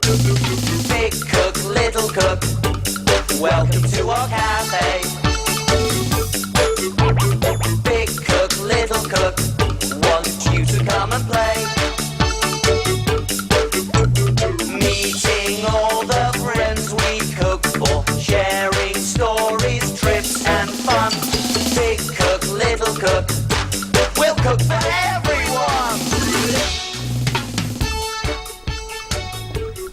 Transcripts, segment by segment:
Big cook, little cook, welcome to our cafe. Big cook, little cook, want you to come and play. Meeting all the friends we cook for, sharing stories, trips and fun. Big cook, little cook, we'll cook for everyone.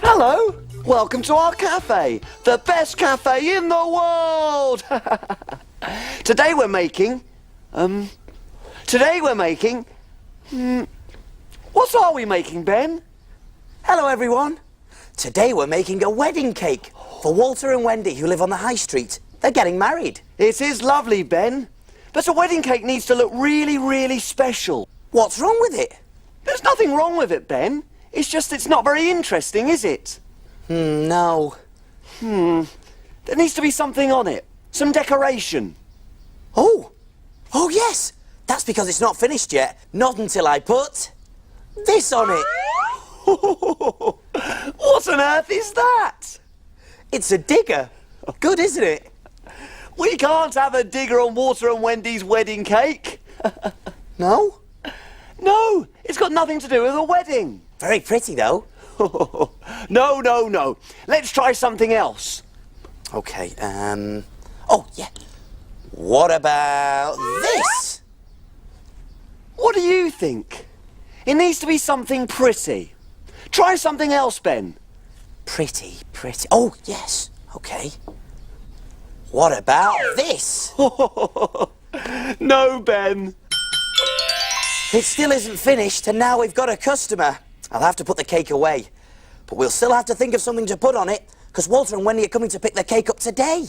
Hello, welcome to our cafe, the best cafe in the world. Today we're making, what are we making, Ben? Hello everyone. Today we're making a wedding cake for Walter and Wendy who live on the high street. They're getting married. It is lovely, Ben, but a wedding cake needs to look really, really special. What's wrong with it? There's nothing wrong with it, Ben. It's just it's not very interesting, is it? No. There needs to be something on it. Some decoration. Oh yes. That's because it's not finished yet. Not until I put this on it. What on earth is that? It's a digger. Good, isn't it? We can't have a digger on Walter and Wendy's wedding cake. No? No, it's got nothing to do with the wedding. Very pretty though. No. Let's try something else. Okay, oh yeah. What about this? What do you think? It needs to be something pretty. Try something else, Ben. Pretty. Oh, yes. Okay. What about this? No, Ben. It still isn't finished, and now we've got a customer. I'll have to put the cake away. But we'll still have to think of something to put on it, because Walter and Wendy are coming to pick the cake up today.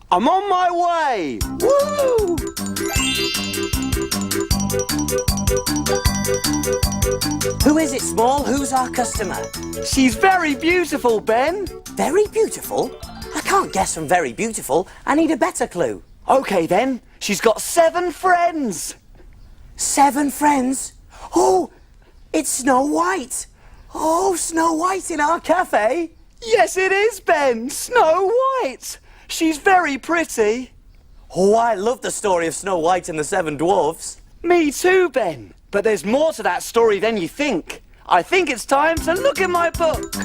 I'm on my way. Woo! Who is it, Small? Who's our customer? She's very beautiful, Ben. Very beautiful? I can't guess from very beautiful. I need a better clue. Okay, then. She's got 7 friends. 7 friends? Oh, it's Snow White. Oh, Snow White in our cafe. Yes, it is, Ben. Snow White. She's very pretty. Oh, I love the story of Snow White and the 7 dwarfs. Me too, Ben. But there's more to that story than you think. I think it's time to look in my book.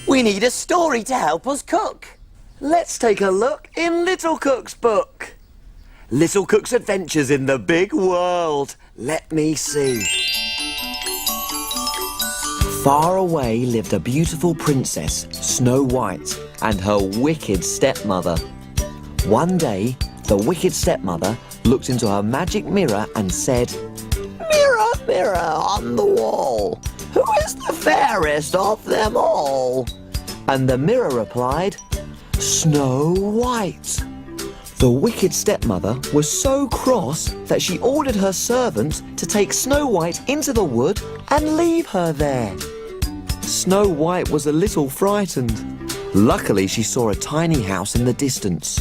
We need a story to help us cook. Let's take a look in Little Cook's book. Little Cook's Adventures in the Big World. Let me see. Far away lived a beautiful princess, Snow White, and her wicked stepmother. One day, the wicked stepmother looked into her magic mirror and said, "Mirror, mirror on the wall, who is the fairest of them all?" And the mirror replied, "Snow White." The wicked stepmother was so cross that she ordered her servant to take Snow White into the wood and leave her there. Snow White was a little frightened. Luckily, she saw a tiny house in the distance.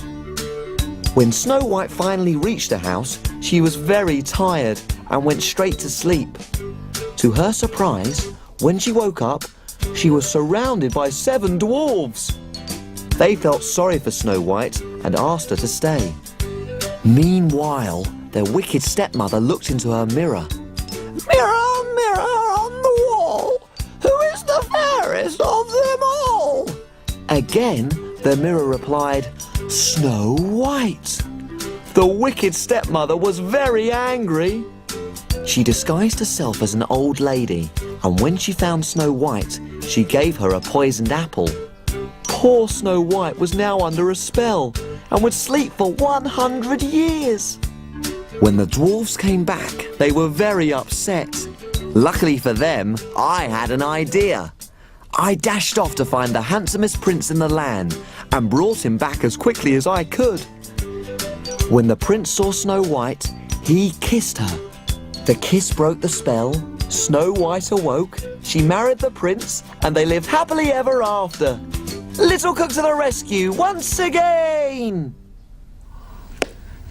When Snow White finally reached the house, she was very tired and went straight to sleep. To her surprise, when she woke up, she was surrounded by 7 dwarves. They felt sorry for Snow White and asked her to stay. Meanwhile, their wicked stepmother looked into her mirror. "Mirror, mirror on the wall, who is the fairest of them all?" Again, the mirror replied, "Snow White." The wicked stepmother was very angry. She disguised herself as an old lady, and when she found Snow White, she gave her a poisoned apple. Poor Snow White was now under a spell and would sleep for 100 years. When the dwarfs came back, they were very upset. Luckily for them, I had an idea. I dashed off to find the handsomest prince in the land and brought him back as quickly as I could. When the prince saw Snow White, he kissed her. The kiss broke the spell, Snow White awoke, she married the prince, and they lived happily ever after. Little Cook to the rescue once again!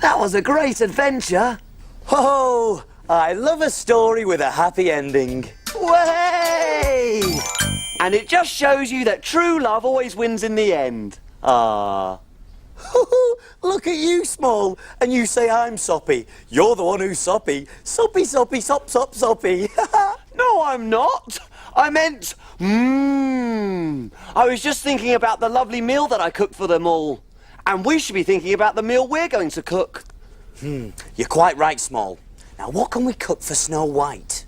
That was a great adventure. Oh, I love a story with a happy ending. Way! And it just shows you that true love always wins in the end. Ah. Look at you, Small, and you say I'm soppy. You're the one who's soppy. Soppy, soppy, sop, sop, soppy. No, I'm not. I meant, I was just thinking about the lovely meal that I cooked for them all. And we should be thinking about the meal we're going to cook. You're quite right, Small. Now, what can we cook for Snow White?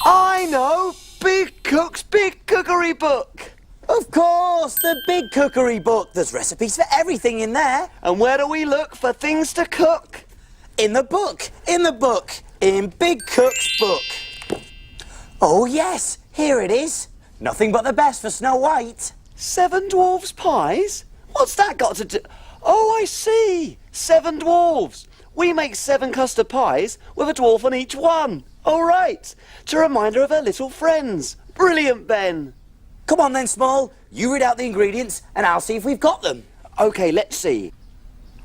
I know! Big Cook's Big Cookery Book! Of course, the Big Cookery Book. There's recipes for everything in there. And where do we look for things to cook? In the book, in Big Cook's book. Oh, yes, here it is. Nothing but the best for Snow White. 7 dwarfs' pies? What's that got to do? Oh, I see! 7 dwarfs. We make 7 custard pies with a dwarf on each one. All right, to remind her of her little friends. Brilliant, Ben. Come on then, Small. You read out the ingredients and I'll see if we've got them. OK, let's see.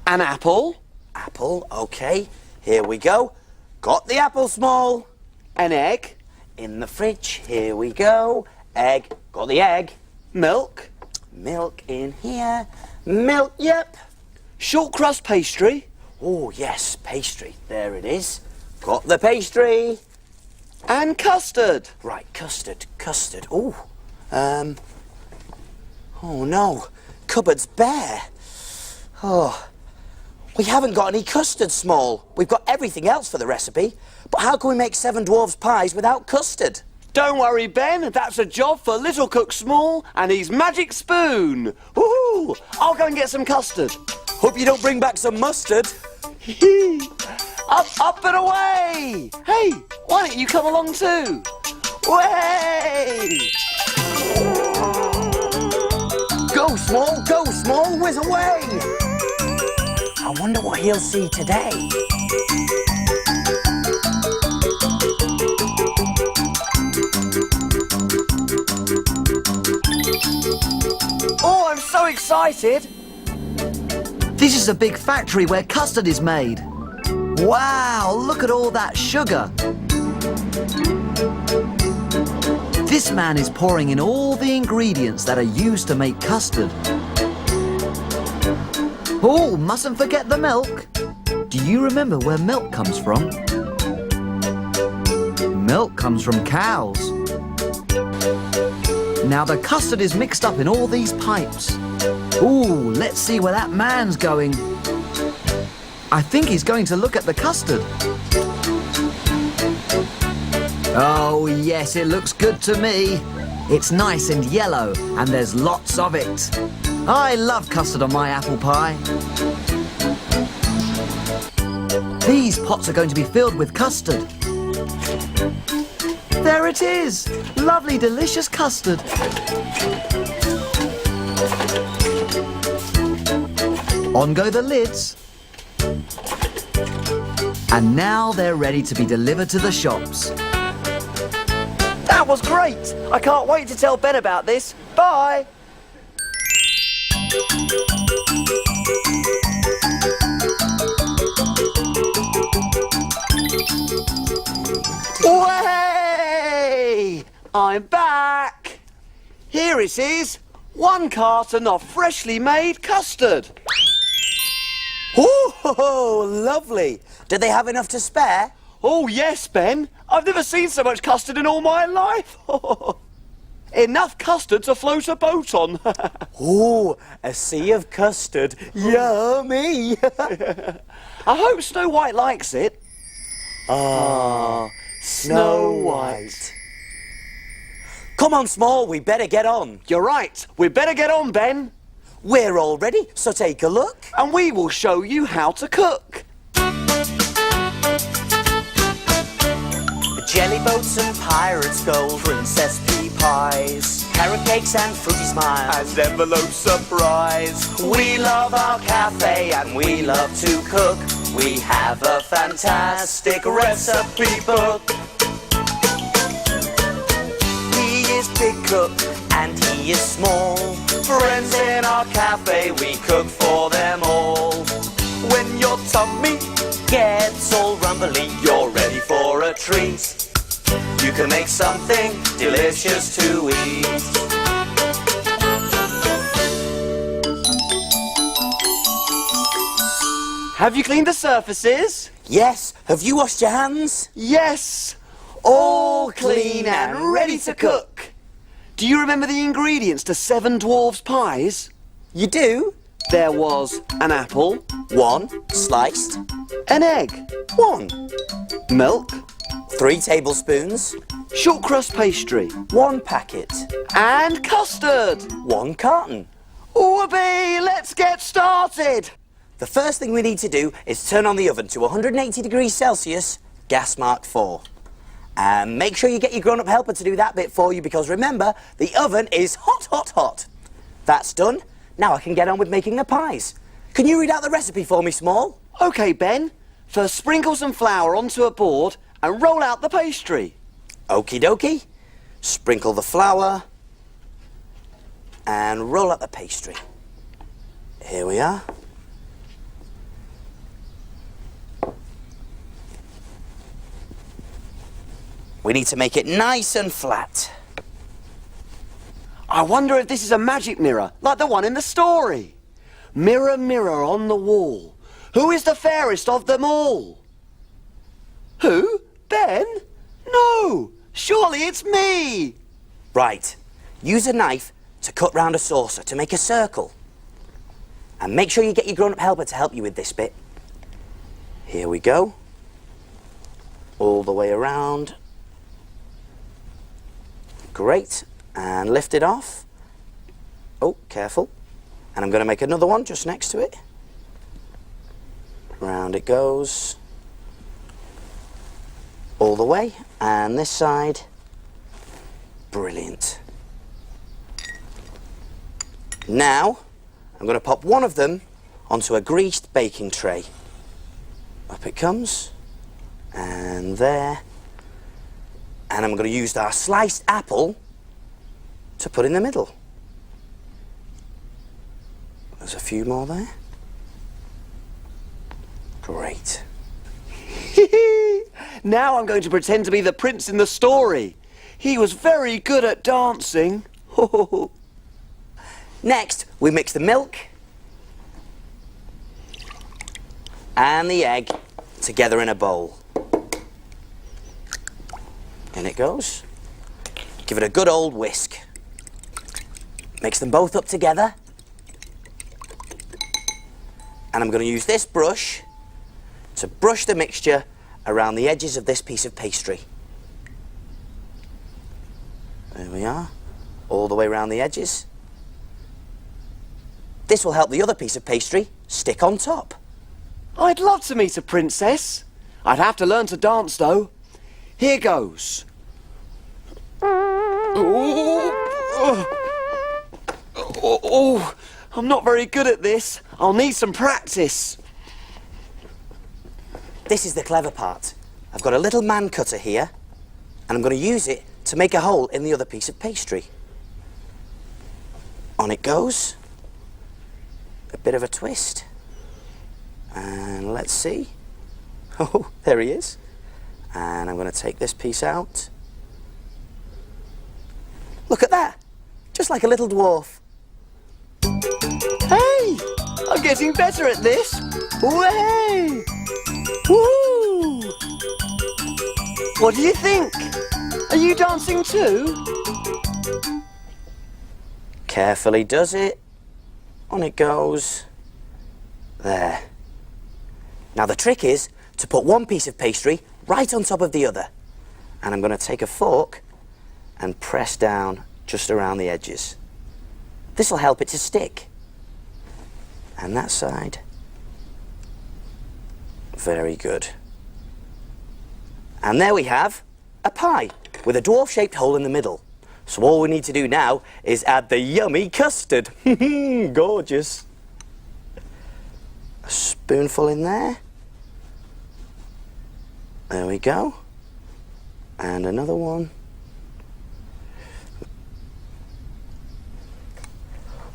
An apple. Apple, okay. Here we go. Got the apple, Small. An egg. In the fridge, here we go. Egg, got the egg. Milk. Milk in here. Milk, yep. Short crust pastry. Oh, yes, pastry. There it is. Got the pastry. And custard. Right, custard. Oh, oh no, cupboard's bare. Oh, we haven't got any custard, Small. We've got everything else for the recipe. But how can we make 7 dwarfs pies without custard? Don't worry, Ben. That's a job for Little Cook Small and his magic spoon. Woohoo! I'll go and get some custard. Hope you don't bring back some mustard. Up and away! Hey, why don't you come along too? Way! Go, Small, whiz away! I wonder what he'll see today. Oh, I'm so excited! This is a big factory where custard is made. Wow, look at all that sugar. This man is pouring in all the ingredients that are used to make custard. Oh, mustn't forget the milk. Do you remember where milk comes from? Milk comes from cows. Now the custard is mixed up in all these pipes. Ooh, let's see where that man's going. I think he's going to look at the custard. Oh, yes, it looks good to me. It's nice and yellow, and there's lots of it. I love custard on my apple pie. These pots are going to be filled with custard. There it is! Lovely, delicious custard. On go the lids. And now they're ready to be delivered to the shops. That was great! I can't wait to tell Ben about this. Bye! Way! I'm back! Here it is. 1 carton of freshly made custard. Oh, lovely. Did they have enough to spare? Oh, yes, Ben. I've never seen so much custard in all my life. Enough custard to float a boat on. Oh, a sea of custard. Yummy. I hope Snow White likes it. Ah, Snow White. Come on, Small, we better get on. You're right. We better get on, Ben. We're all ready, so take a look. And we will show you how to cook. Jelly boats and pirates' gold, princess pea pies, carrot cakes and fruity smiles, And envelope surprise. We love our cafe and we love to cook. We have a fantastic recipe book. He is cook, and he is small. Friends in our cafe, we cook for them all. When your tummy gets all rumbly, you're ready for a treat. You can make something delicious to eat. Have you cleaned the surfaces? Yes, have you washed your hands? Yes! All clean and ready to cook. Do you remember the ingredients to Seven Dwarfs pies? You do? There was an apple, 1 sliced, an egg, 1. milk, 3 tablespoons, short crust pastry, 1 packet, and custard. 1 carton. Whoopee! Let's get started! The first thing we need to do is turn on the oven to 180 degrees Celsius, gas mark 4. And make sure you get your grown-up helper to do that bit for you, because remember, the oven is hot, hot, hot. That's done. Now I can get on with making the pies. Can you read out the recipe for me, Small? OK, Ben. First sprinkle some flour onto a board and roll out the pastry. Okie dokie. Sprinkle the flour and roll out the pastry. Here we are. We need to make it nice and flat. I wonder if this is a magic mirror, like the one in the story. Mirror, mirror on the wall, who is the fairest of them all? Who? Ben? No! Surely it's me! Right. Use a knife to cut round a saucer to make a circle. And make sure you get your grown-up helper to help you with this bit. Here we go. All the way around. Great. And lift it off. Oh, careful. And I'm going to make another one just next to it. Round it goes. All the way. And this side. Brilliant. Now, I'm going to pop one of them onto a greased baking tray. Up it comes. And there. And I'm going to use our sliced apple to put in the middle. There's a few more there. Great. Now I'm going to pretend to be the prince in the story. He was very good at dancing. Next, we mix the milk and the egg together in a bowl. In it goes. Give it a good old whisk. Mix them both up together. And I'm going to use this brush to brush the mixture around the edges of this piece of pastry. There we are. All the way around the edges. This will help the other piece of pastry stick on top. I'd love to meet a princess. I'd have to learn to dance, though. Here goes. Oh, I'm not very good at this. I'll need some practice. This is the clever part. I've got a little man cutter here, and I'm going to use it to make a hole in the other piece of pastry. On it goes. A bit of a twist. And let's see. Oh, there he is. And I'm going to take this piece out. Look at that. Just like a little dwarf. Hey, I'm getting better at this. Way! Woo! What do you think? Are you dancing too? Carefully does it. On it goes. There. Now the trick is to put one piece of pastry right on top of the other. And I'm going to take a fork and press down just around the edges. This will help it to stick. And that side. Very good. And there we have a pie with a dwarf-shaped hole in the middle. So all we need to do now is add the yummy custard. Gorgeous. A spoonful in there. There we go. And another one.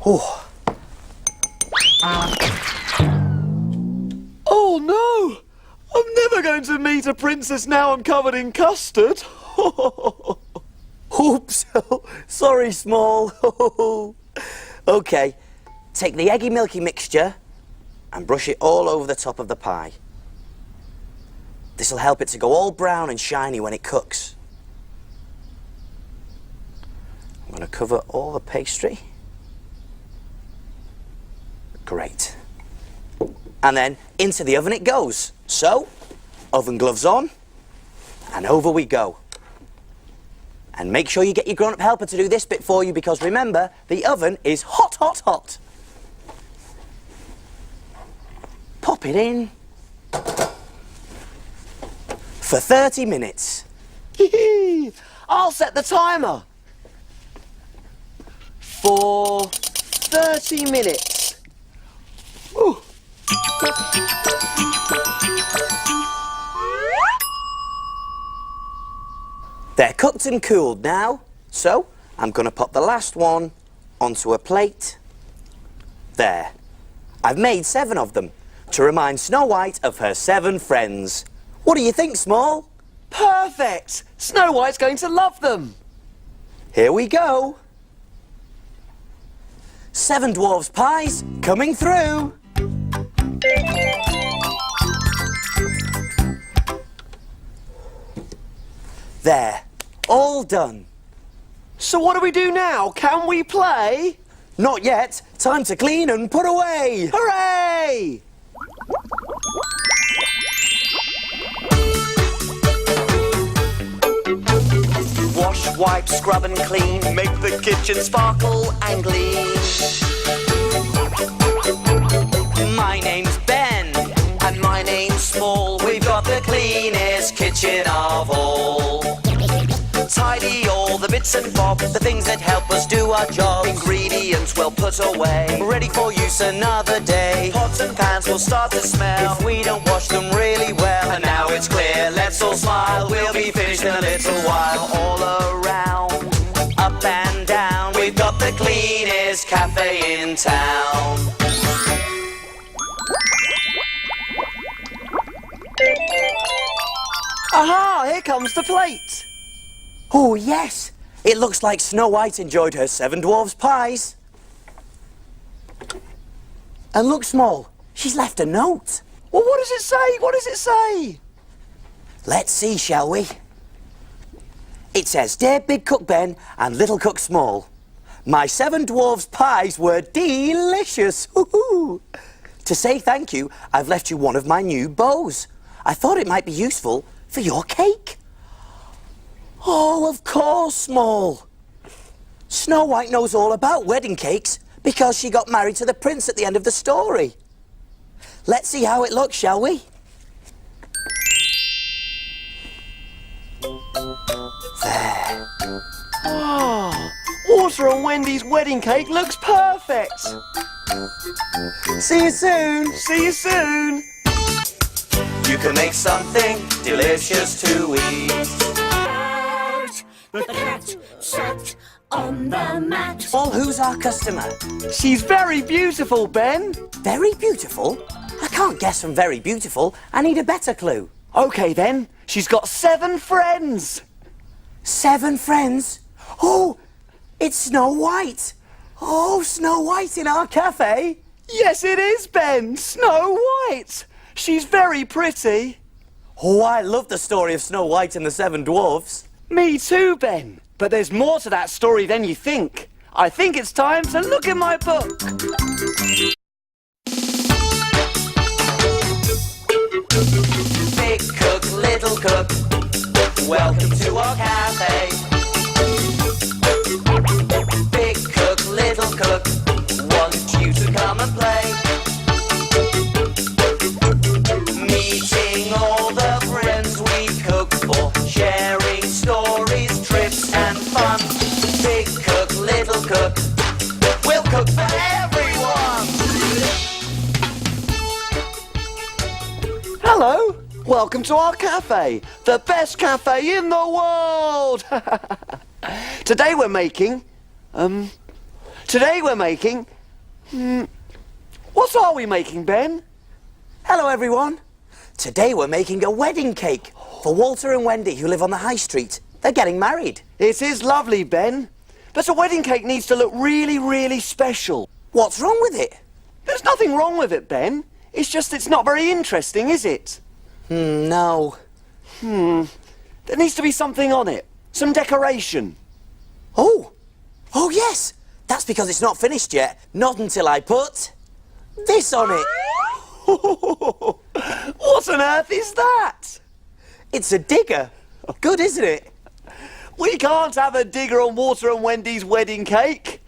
Oh, Oh no! I'm never going to meet a princess now I'm covered in custard. oops. Sorry, Small. Okay, take the eggy milky mixture and brush it all over the top of the pie. This'll help it to go all brown and shiny when it cooks. I'm going to cover all the pastry. Great. And then into the oven it goes. So, oven gloves on, and over we go. And make sure you get your grown-up helper to do this bit for you, because remember, the oven is hot, hot, hot. Pop it in for 30 minutes. I'll set the timer for 30 minutes. Ooh. They're cooked and cooled now, so I'm going to pop the last one onto a plate. There. I've made 7 of them to remind Snow White of her 7 friends. What do you think, Small? Perfect! Snow White's going to love them. Here we go. 7 dwarves pies coming through. There, all done. So what do we do now? Can we play? Not yet. Time to clean and put away. Hooray! Wash, wipe, scrub and clean. Make the kitchen sparkle and gleam. My name's Ben. And my name's Small. We've got the cleanest kitchen of all. Tidy all the bits and bobs, the things that help us do our job. Ingredients well put away, ready for use another day. Pots and pans will start to smell if we don't wash them really well. And now it's clear, let's all smile. We'll be finished in a little while. All around, up and down, we've got the cleanest cafe in town. Aha! Here comes the plate. Oh, yes. It looks like Snow White enjoyed her 7 dwarves pies. And look, Small, she's left a note. Well, what does it say? What does it say? Let's see, shall we? It says, Dear Big Cook Ben and Little Cook Small, my 7 dwarves pies were delicious. Woohoo! To say thank you, I've left you one of my new bows. I thought it might be useful for your cake. Oh, of course, Small. Snow White knows all about wedding cakes because she got married to the prince at the end of the story. Let's see how it looks, shall we? There. Oh, Water on Wendy's wedding cake looks perfect. See you soon. See you soon. You can make something delicious to eat. The cat sat on the mat. Well, who's our customer? She's very beautiful, Ben. Very beautiful? I can't guess from very beautiful. I need a better clue. Okay, then. She's got 7 friends. 7 friends? Oh, it's Snow White. Oh, Snow White in our cafe. Yes, it is, Ben. Snow White. She's very pretty. Oh, I love the story of Snow White and the 7 dwarfs. Me too, Ben. But there's more to that story than you think. I think it's time to look in my book. Big cook, little cook, welcome to our cafe. Big cook, little cook, want you to come and play. Meeting all the friends we cook for, sharing stories, trips and fun. Big cook, little cook, we'll cook for everyone. Hello. Welcome to our cafe. The best cafe in the world. Today we're making What are we making, Ben? Hello, everyone. Today we're making a wedding cake for Walter and Wendy, who live on the high street. They're getting married. It is lovely, Ben. But a wedding cake needs to look really, really special. What's wrong with it? There's nothing wrong with it, Ben. It's just it's not very interesting, is it? No. There needs to be something on it. Some decoration. Oh! Oh, yes! That's because it's not finished yet. Not until I put this on it. What on earth is that? It's a digger. Good, isn't it? We can't have a digger on Walter and Wendy's wedding cake.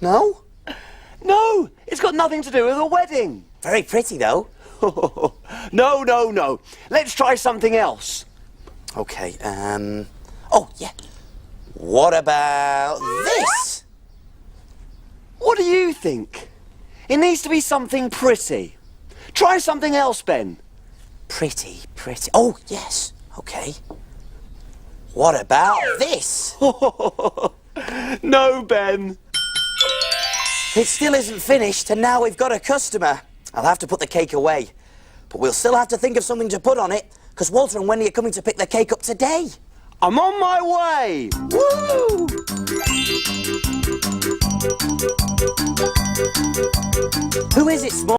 No? No, it's got nothing to do with a wedding. Very pretty, though. No. Let's try something else. Okay, oh, yeah. What about this? What do you think? It needs to be something pretty. Try something else, Ben. Pretty. Oh, yes. Okay. What about this? No, Ben. It still isn't finished, and now we've got a customer. I'll have to put the cake away. But we'll still have to think of something to put on it, because Walter and Wendy are coming to pick the cake up today. I'm on my way. Woo! Who is it, Small?